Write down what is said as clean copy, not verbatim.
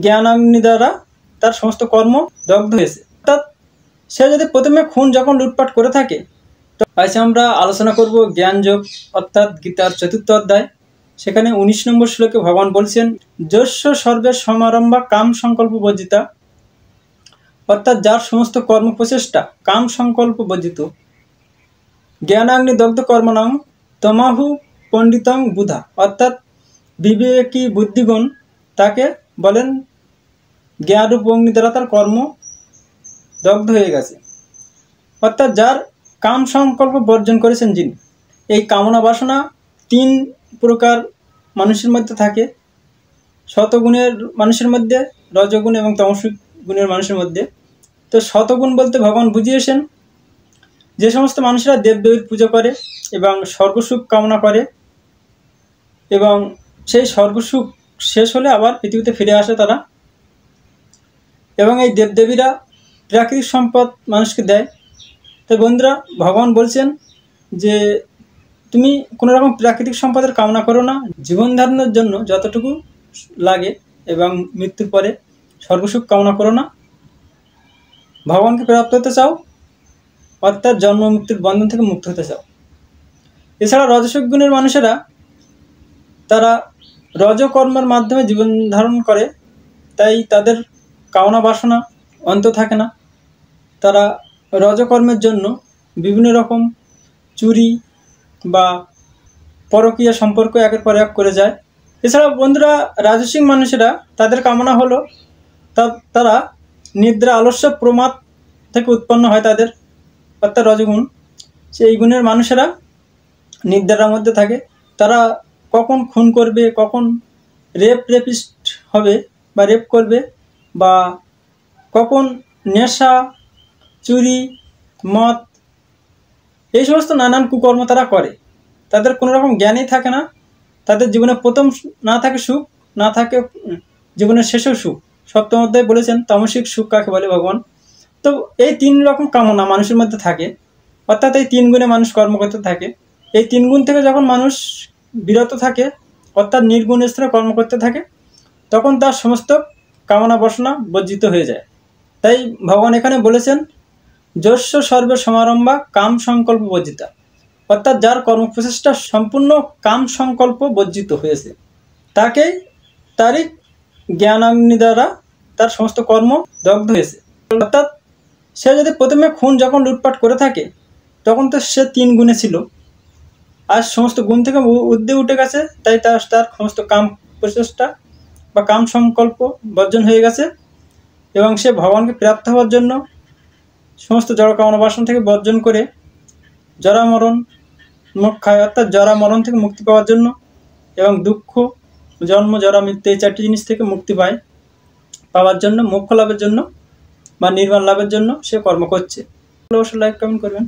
জ্ঞানাগ্নি দ্বারা তার সমস্ত কর্ম দগ্ধ হয়েছে। অর্থাৎ সে যদি প্রথমে খুন যখন লুটপাট করে থাকে, তো আজ আমরা আলোচনা করব জ্ঞানযোগ অর্থাৎ গীতার 4th অধ্যায়। সেখানে 19 নম্বর শ্লোকে ভগবান বলছেন, যস্য সর্বের সমারম্ভা কাম সংকল্প বর্জিতা, অর্থাৎ যার সমস্ত কর্ম প্রচেষ্টা কাম সংকল্প বর্জিত, জ্ঞানাগ্নি দগ্ধ কর্মণং তমাহু পণ্ডিতং বুধা, অর্থাৎ বিবেকী বুদ্ধিগণ তাকে বলেন জ্ঞানরূপ অগ্নি দ্বারা তার কর্ম দগ্ধ হয়ে গেছে। অর্থাৎ যার কাম সংকল্প বর্জন করেছেন যিনি। এই কামনা বাসনা 3 প্রকার মানুষের মধ্যে থাকে, শতগুণের মানুষের মধ্যে, রজগুণ এবং তমসিক গুণের মানুষের মধ্যে। তো শতগুণ বলতে ভগবান বুঝিয়েছেন যে সমস্ত মানুষেরা দেবদেবীর পুজো করে এবং স্বর্গসুখ কামনা করে এবং সেই স্বর্গসুখ শেষ হলে আবার পৃথিবীতে ফিরে আসে তারা, এবং এই দেবদেবীরা প্রাকৃতিক সম্পদ মানুষকে দেয়। তো বন্ধুরা, ভগবান বলছেন যে তুমি কোনো রকম প্রাকৃতিক সম্পদের কামনা করো না, জীবন ধারণের জন্য যতটুকু লাগে এবং মৃত্যুর পরে স্বর্গসুখ কামনা করো না, ভগবানকে প্রাপ্ত হতে চাও, অর্থাৎ জন্ম মৃত্যুর বন্ধন থেকে মুক্ত হতে চাও। এছাড়া রজসিক গুণের মানুষেরা তারা রজকর্মের মাধ্যমে জীবন ধারণ করে, তাই তাদের কামনা বাসনা অন্ত থাকে না। তারা রজকর্মের জন্য বিভিন্ন রকম চুরি বা পরকীয়া সম্পর্ক একের পর এক করে যায়। এছাড়া বন্ধুরা, রাজসিক মানুষেরা তাদের কামনা হলো তারা নিদ্রা আলস্য প্রমাদ থেকে উৎপন্ন হয় তাদের, অর্থাৎ রজগুণ। সেই গুণের মানুষেরা নিদ্রার মধ্যে থাকে। তারা কখন খুন করবে, কখন রেপিস্ট হবে বা রেপ করবে, বা কখন নেশা, চুরি, মদ, এই সমস্ত নানান কুকর্ম তারা করে। তাদের কোনো রকম জ্ঞানই থাকে না। তাদের জীবনে প্রথম না থাকে সুখ, না থাকে জীবনের শেষেও সুখ। 7ম অধ্যায়ে বলেছেন তামসিক সুখ কাকে বলে ভগবান। তো এই 3 রকম কামনা মানুষের মধ্যে থাকে, অর্থাৎ এই 3 গুণে মানুষ কর্ম করতে থাকে। এই 3 গুণ থেকে যখন মানুষ বিরত থাকে, অর্থাৎ নির্গুণ স্তরে কর্ম করতে থাকে, তখন তার সমস্ত কামনা বাসনা বর্জিত হয়ে যায়। তাই ভগবান এখানে বলেছেন যস্য সর্বের সমারম্ভা কাম সংকল্প বর্জিতা, অর্থাৎ যার কর্মপ্রচেষ্টা সম্পূর্ণ কাম সংকল্প বর্জিত হয়েছে, তারই জ্ঞানাগ্নি দ্বারা তার সমস্ত কর্ম দগ্ধ হয়েছে। অর্থাৎ সে যদি প্রথমে খুন যখন লুটপাট করে থাকে, তখন তো সে 3 গুণে ছিল, আর সমস্ত গুণ থেকে ঊর্ধ্বে উঠে গেছে, তাই তার সমস্ত কাম প্রচেষ্টা বা কাম সংকল্প বর্জন হয়ে গেছে, এবং সে ভগবানকে প্রাপ্ত হওয়ার জন্য সমস্ত জড় কামনা বাসনা থেকে বর্জন করে জরা মরণ মোক্ষায়, অর্থাৎ জরা মরণ থেকে মুক্তি পাওয়ার জন্য এবং দুঃখ জন্ম জরা মৃত্যু এই 4টি জিনিস থেকে মুক্তি পাওয়ার জন্য, মোক্ষ লাভের জন্য বা নির্বাণ লাভের জন্য সে কর্ম করছে। অবশ্যই লাইক কমেন্ট করবেন।